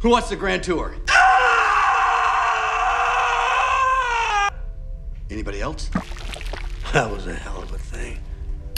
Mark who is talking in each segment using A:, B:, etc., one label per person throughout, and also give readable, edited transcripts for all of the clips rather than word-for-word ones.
A: Who wants the grand tour? Anybody else? That was a hell of a thing.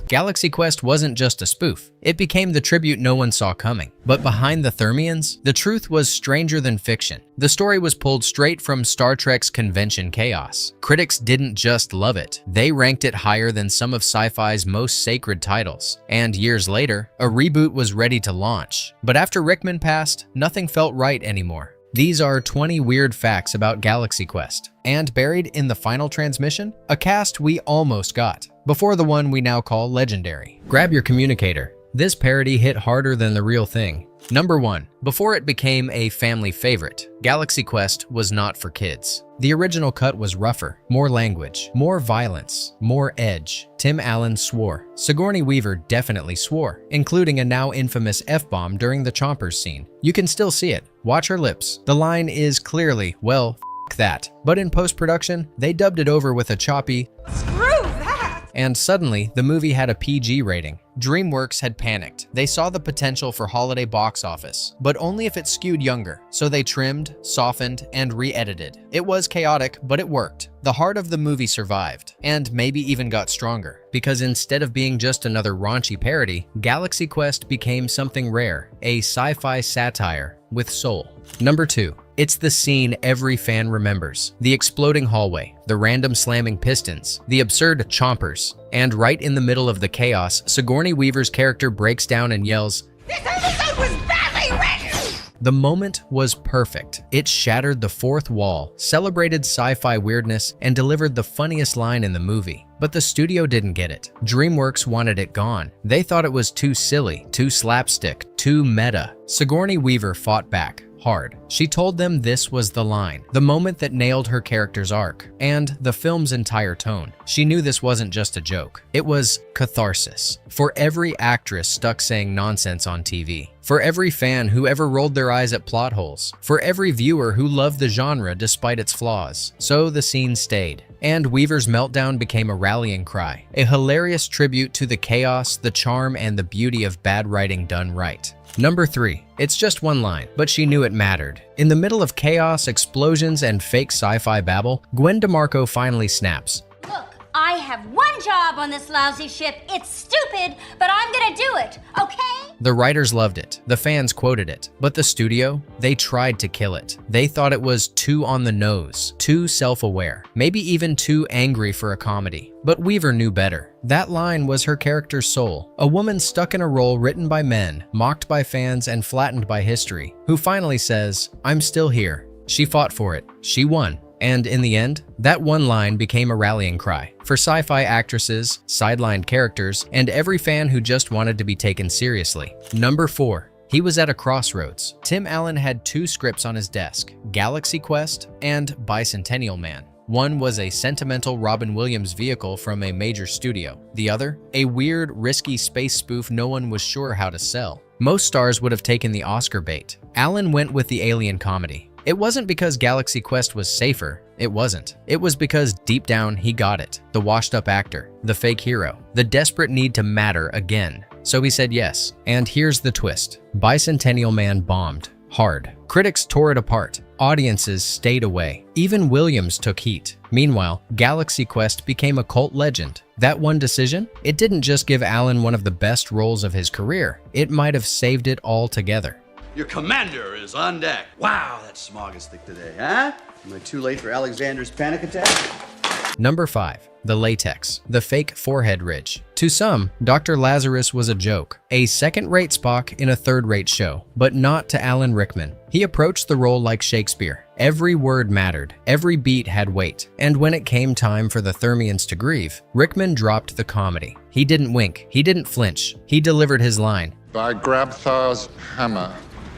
B: Galaxy Quest wasn't just a spoof. It became the tribute no one saw coming. But behind the Thermians, the truth was stranger than fiction. The story was pulled straight from Star Trek's convention chaos. Critics didn't just love it. They ranked it higher than some of sci-fi's most sacred titles. And years later, a reboot was ready to launch. But after Rickman passed, nothing felt right anymore. These are 20 weird facts about Galaxy Quest. And buried in the final transmission, a cast we almost got, before the one we now call legendary. Grab your communicator. This parody hit harder than the real thing. Number 1. Before it became a family favorite, Galaxy Quest was not for kids. The original cut was rougher, more language, more violence, more edge. Tim Allen swore. Sigourney Weaver definitely swore, including a now infamous F-bomb during the Chompers scene. You can still see it. Watch her lips. The line is clearly, well, f that. But in post-production, they dubbed it over with a choppy,
C: Screw that!
B: and suddenly the movie had a PG rating. DreamWorks had panicked. They saw the potential for holiday box office, but only if it skewed younger. So they trimmed, softened, and re-edited. It was chaotic, but it worked. The heart of the movie survived, and maybe even got stronger, because instead of being just another raunchy parody, Galaxy Quest became something rare, a sci-fi satire with soul. Number 2. It's the scene every fan remembers. The exploding hallway, the random slamming pistons, the absurd chompers, and right in the middle of the chaos, Sigourney Weaver's character breaks down and yells,
C: This episode was badly written!
B: The moment was perfect. It shattered the fourth wall, celebrated sci-fi weirdness, and delivered the funniest line in the movie. But the studio didn't get it. DreamWorks wanted it gone. They thought it was too silly, too slapstick, too meta. Sigourney Weaver fought back. Hard. She told them this was the line, the moment that nailed her character's arc, and the film's entire tone. She knew this wasn't just a joke. It was catharsis. For every actress stuck saying nonsense on TV. For every fan who ever rolled their eyes at plot holes. For every viewer who loved the genre despite its flaws. So the scene stayed. And Weaver's meltdown became a rallying cry. A hilarious tribute to the chaos, the charm, and the beauty of bad writing done right. Number 3. It's just one line, but she knew it mattered. In the middle of chaos, explosions, and fake sci-fi babble, Gwen DeMarco finally snaps.
D: Look, I have one job on this lousy ship. It's stupid, but I'm gonna do it, okay?
B: The writers loved it, the fans quoted it, but the studio, they tried to kill it. They thought it was too on the nose, too self-aware, maybe even too angry for a comedy. But Weaver knew better. That line was her character's soul, a woman stuck in a role written by men, mocked by fans, and flattened by history, who finally says, I'm still here. She fought for it. She won. And in the end, that one line became a rallying cry for sci-fi actresses, sidelined characters, and every fan who just wanted to be taken seriously. Number 4. He was at a crossroads. Tim Allen had 2 scripts on his desk, Galaxy Quest and Bicentennial Man. One was a sentimental Robin Williams vehicle from a major studio. The other, a weird, risky space spoof no one was sure how to sell. Most stars would have taken the Oscar bait. Allen went with the alien comedy. It wasn't because Galaxy Quest was safer. It wasn't. It was because deep down he got it. The washed-up actor, the fake hero, the desperate need to matter again. So he said yes. And here's the twist. Bicentennial Man bombed. Hard. Critics tore it apart. Audiences stayed away. Even Williams took heat. Meanwhile, Galaxy Quest became a cult legend. That one decision? It didn't just give Allen one of the best roles of his career. It might have saved it altogether.
A: Your commander is on deck. Wow, that smog is thick today, huh? Am I too late for Alexander's panic attack?
B: Number 5. The latex, the fake forehead ridge. To some, Dr. Lazarus was a joke, a second-rate Spock in a third-rate show, but not to Alan Rickman. He approached the role like Shakespeare. Every word mattered, every beat had weight, and when it came time for the Thermians to grieve, Rickman dropped the comedy. He didn't wink, he didn't flinch, he delivered his line.
E: By Grabthar's hammer,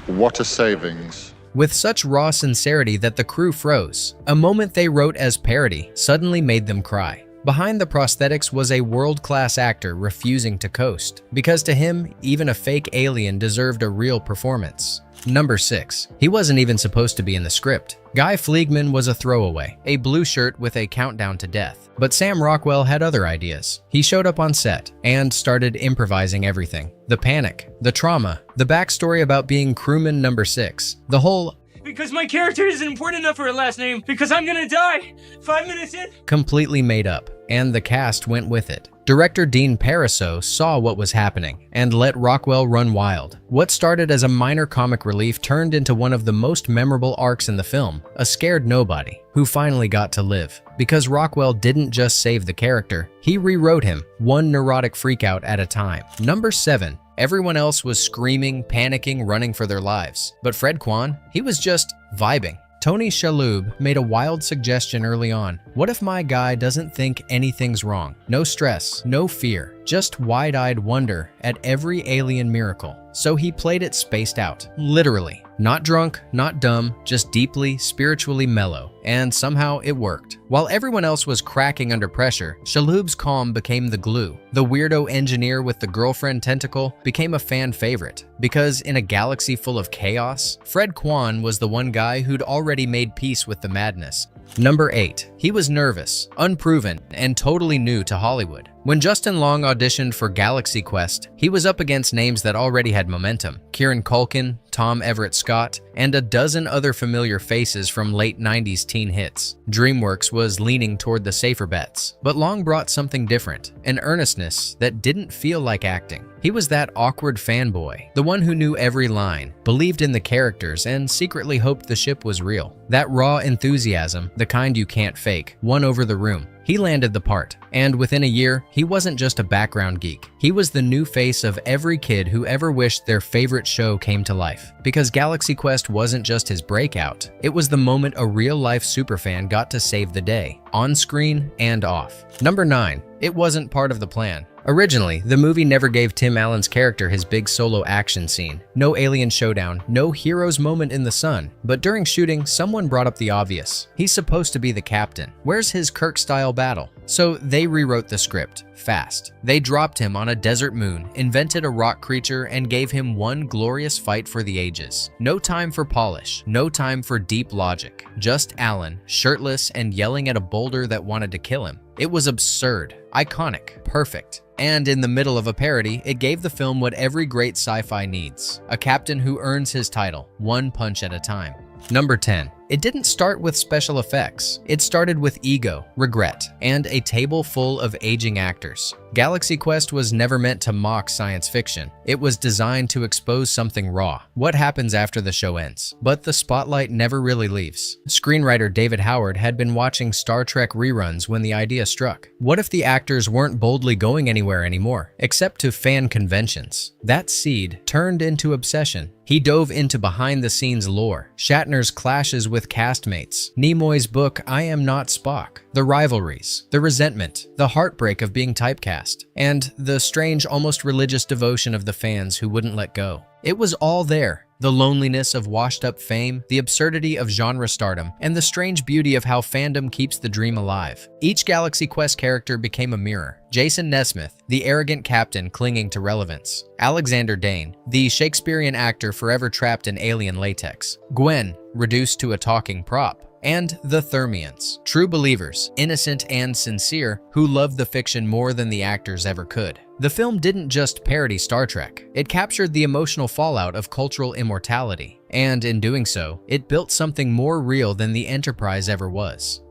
E: what a savings.
B: With such raw sincerity that the crew froze. A moment they wrote as parody suddenly made them cry. Behind the prosthetics was a world-class actor refusing to coast, because to him, even a fake alien deserved a real performance. Number 6. He wasn't even supposed to be in the script. Guy Fleegman was a throwaway, a blue shirt with a countdown to death. But Sam Rockwell had other ideas. He showed up on set and started improvising everything. The panic, the trauma, the backstory about being crewman number 6, the whole
F: because my character isn't important enough for a last name, because I'm gonna die 5 minutes in.
B: Completely made up, and the cast went with it. Director Dean Parisot saw what was happening and let Rockwell run wild. What started as a minor comic relief turned into one of the most memorable arcs in the film, a scared nobody who finally got to live. Because Rockwell didn't just save the character, he rewrote him, one neurotic freakout at a time. Number 7. Everyone else was screaming, panicking, running for their lives. But Fred Kwan, he was just vibing. Tony Shalhoub made a wild suggestion early on. What if my guy doesn't think anything's wrong? No stress, no fear, just wide-eyed wonder at every alien miracle. So he played it spaced out, literally. Not drunk, not dumb, just deeply, spiritually mellow. And somehow it worked. While everyone else was cracking under pressure, Shalhoub's calm became the glue. The weirdo engineer with the girlfriend tentacle became a fan favorite. Because in a galaxy full of chaos, Fred Kwan was the one guy who'd already made peace with the madness. Number 8. He was nervous, unproven, and totally new to Hollywood. When Justin Long auditioned for Galaxy Quest, he was up against names that already had momentum. Kieran Culkin, Tom Everett Scott, and a dozen other familiar faces from late 90s teen hits. DreamWorks was leaning toward the safer bets, but Long brought something different, an earnestness that didn't feel like acting. He was that awkward fanboy, the one who knew every line, believed in the characters, and secretly hoped the ship was real. That raw enthusiasm, the kind you can't fake, won over the room. He landed the part, and within a year, he wasn't just a background geek. He was the new face of every kid who ever wished their favorite show came to life. Because Galaxy Quest wasn't just his breakout, it was the moment a real-life superfan got to save the day, on screen and off. Number 9. It wasn't part of the plan. Originally, the movie never gave Tim Allen's character his big solo action scene. No alien showdown, no hero's moment in the sun. But during shooting, someone brought up the obvious. He's supposed to be the captain. Where's his Kirk-style battle? So they rewrote the script, fast. They dropped him on a desert moon, invented a rock creature, and gave him one glorious fight for the ages. No time for polish, no time for deep logic. Just Allen, shirtless and yelling at a boulder that wanted to kill him. It was absurd, iconic, perfect. And in the middle of a parody, it gave the film what every great sci-fi needs. A captain who earns his title, one punch at a time. Number 10. It didn't start with special effects. It started with ego, regret, and a table full of aging actors. Galaxy Quest was never meant to mock science fiction. It was designed to expose something raw. What happens after the show ends? But the spotlight never really leaves. Screenwriter David Howard had been watching Star Trek reruns when the idea struck. What if the actors weren't boldly going anywhere anymore, except to fan conventions? That seed turned into obsession. He dove into behind-the-scenes lore, Shatner's clashes with castmates, Nimoy's book I Am Not Spock, the rivalries, the resentment, the heartbreak of being typecast, and the strange, almost religious devotion of the fans who wouldn't let go. It was all there. The loneliness of washed-up fame, the absurdity of genre stardom, and the strange beauty of how fandom keeps the dream alive. Each Galaxy Quest character became a mirror. Jason Nesmith, the arrogant captain clinging to relevance. Alexander Dane, the Shakespearean actor forever trapped in alien latex. Gwen, reduced to a talking prop. And the Thermians, true believers, innocent and sincere, who loved the fiction more than the actors ever could. The film didn't just parody Star Trek, it captured the emotional fallout of cultural immortality, and in doing so, it built something more real than the Enterprise ever was.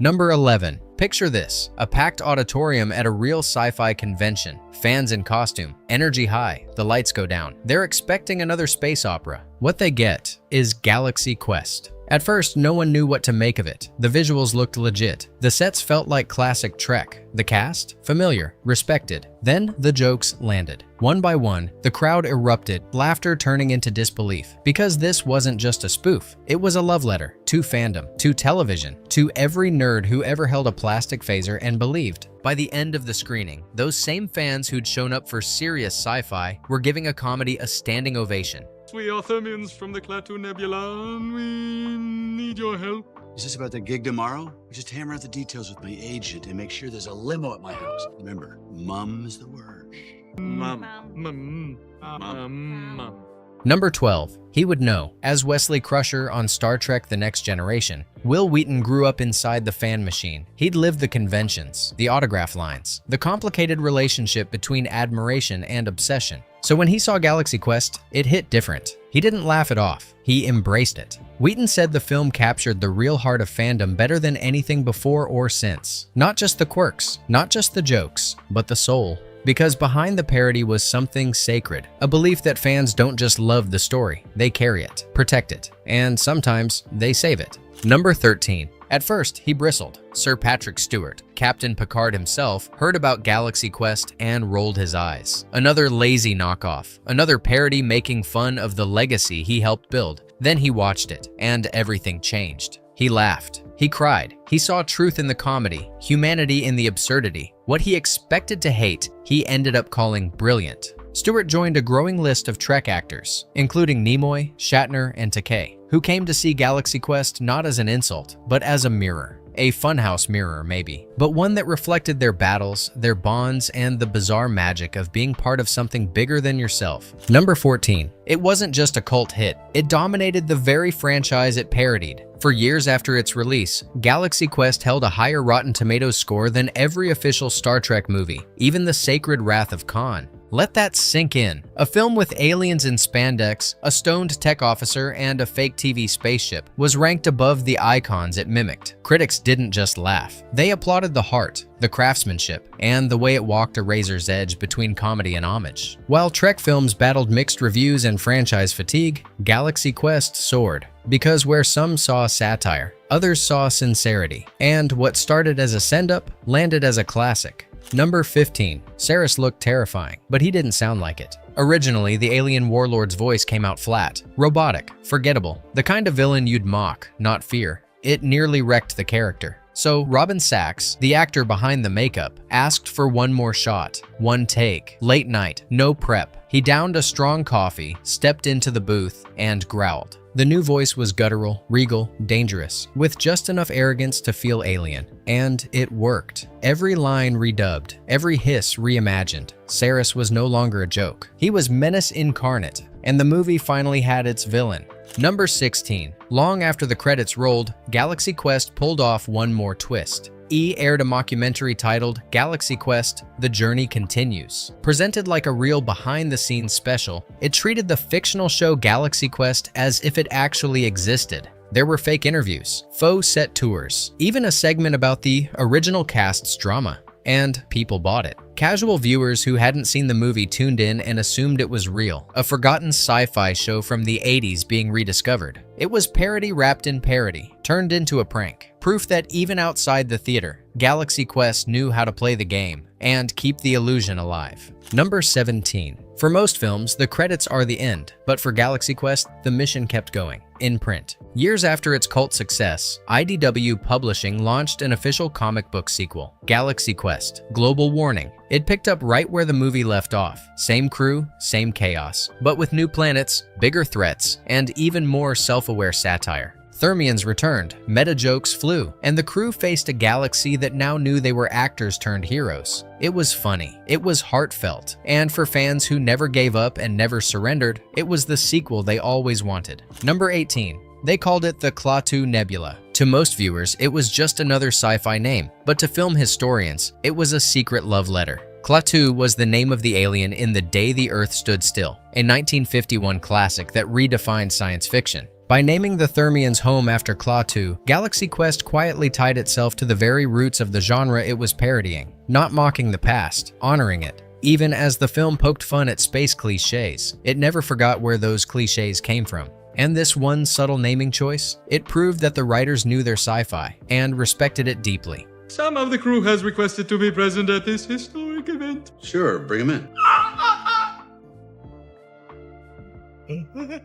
B: Number 11. Picture this, a packed auditorium at a real sci-fi convention. Fans in costume, energy high, the lights go down. They're expecting another space opera. What they get is Galaxy Quest. At first, no one knew what to make of it. The visuals looked legit. The sets felt like classic Trek. The cast? Familiar, respected. Then the jokes landed. One by one, the crowd erupted, laughter turning into disbelief. Because this wasn't just a spoof, it was a love letter to fandom, to television, to every nerd who ever held a plastic phaser and believed. By the end of the screening, those same fans who'd shown up for serious sci-fi were giving a comedy a standing ovation.
G: We are Thermians from the Klaatu Nebula, and we need your help.
A: Is this about the gig tomorrow? Just hammer out the details with my agent and make sure there's a limo at my house. Remember, mum's the word.
G: Mum.
B: Number 12. He would know. As Wesley Crusher on Star Trek The Next Generation, Will Wheaton grew up inside the fan machine. He'd lived the conventions, the autograph lines, the complicated relationship between admiration and obsession. So when he saw Galaxy Quest, it hit different. He didn't laugh it off. He embraced it. Wheaton said the film captured the real heart of fandom better than anything before or since. Not just the quirks, not just the jokes, but the soul. Because behind the parody was something sacred, a belief that fans don't just love the story, they carry it, protect it, and sometimes they save it. Number 13. At first, he bristled. Sir Patrick Stewart, Captain Picard himself, heard about Galaxy Quest and rolled his eyes. Another lazy knockoff, another parody making fun of the legacy he helped build. Then he watched it, and everything changed. He laughed. He cried. He saw truth in the comedy, humanity in the absurdity. What he expected to hate, he ended up calling brilliant. Stewart joined a growing list of Trek actors, including Nimoy, Shatner, and Takei, who came to see Galaxy Quest not as an insult, but as a mirror. A funhouse mirror, maybe, but one that reflected their battles, their bonds, and the bizarre magic of being part of something bigger than yourself. Number 14. It wasn't just a cult hit. It dominated the very franchise it parodied. For years after its release, Galaxy Quest held a higher Rotten Tomatoes score than every official Star Trek movie, even The Sacred Wrath of Khan. Let that sink in. A film with aliens in spandex, a stoned tech officer, and a fake TV spaceship was ranked above the icons it mimicked. Critics didn't just laugh. They applauded the heart, the craftsmanship, and the way it walked a razor's edge between comedy and homage. While Trek films battled mixed reviews and franchise fatigue, Galaxy Quest soared. Because where some saw satire, others saw sincerity. And what started as a send-up landed as a classic. Number 15. Saris looked terrifying, but he didn't sound like it. Originally, the alien warlord's voice came out flat, robotic, forgettable, the kind of villain you'd mock, not fear. It nearly wrecked the character. So Robin Sachs, the actor behind the makeup, asked for one more shot, one take, late night, no prep. He downed a strong coffee, stepped into the booth, and growled. The new voice was guttural, regal, dangerous, with just enough arrogance to feel alien. And it worked. Every line redubbed, every hiss reimagined. Saris was no longer a joke. He was menace incarnate, and the movie finally had its villain. Number 16. Long after the credits rolled, Galaxy Quest pulled off one more twist. E! Aired a mockumentary titled Galaxy Quest: The Journey Continues. Presented like a real behind-the-scenes special, it treated the fictional show Galaxy Quest as if it actually existed. There were fake interviews, faux set tours, even a segment about the original cast's drama. And people bought it. Casual viewers who hadn't seen the movie tuned in and assumed it was real, a forgotten sci-fi show from the 80s being rediscovered. It was parody wrapped in parody, turned into a prank. Proof that even outside the theater, Galaxy Quest knew how to play the game and keep the illusion alive. Number 17. For most films, the credits are the end, but for Galaxy Quest, the mission kept going, in print. Years after its cult success, IDW Publishing launched an official comic book sequel, Galaxy Quest: Global Warning. It picked up right where the movie left off. Same crew, same chaos, but with new planets, bigger threats, and even more self-aware satire. Thermians returned, meta jokes flew, and the crew faced a galaxy that now knew they were actors turned heroes. It was funny, it was heartfelt, and for fans who never gave up and never surrendered, it was the sequel they always wanted. Number 18. They called it the Klaatu Nebula. To most viewers, it was just another sci-fi name, but to film historians, it was a secret love letter. Klaatu was the name of the alien in The Day the Earth Stood Still, a 1951 classic that redefined science fiction. By naming the Thermians home after Klaatu, Galaxy Quest quietly tied itself to the very roots of the genre it was parodying, not mocking the past, honoring it. Even as the film poked fun at space cliches, it never forgot where those cliches came from. And this one subtle naming choice, it proved that the writers knew their sci-fi and respected it deeply.
G: Some of the crew has requested to be present at this historic event.
A: Sure, bring him in.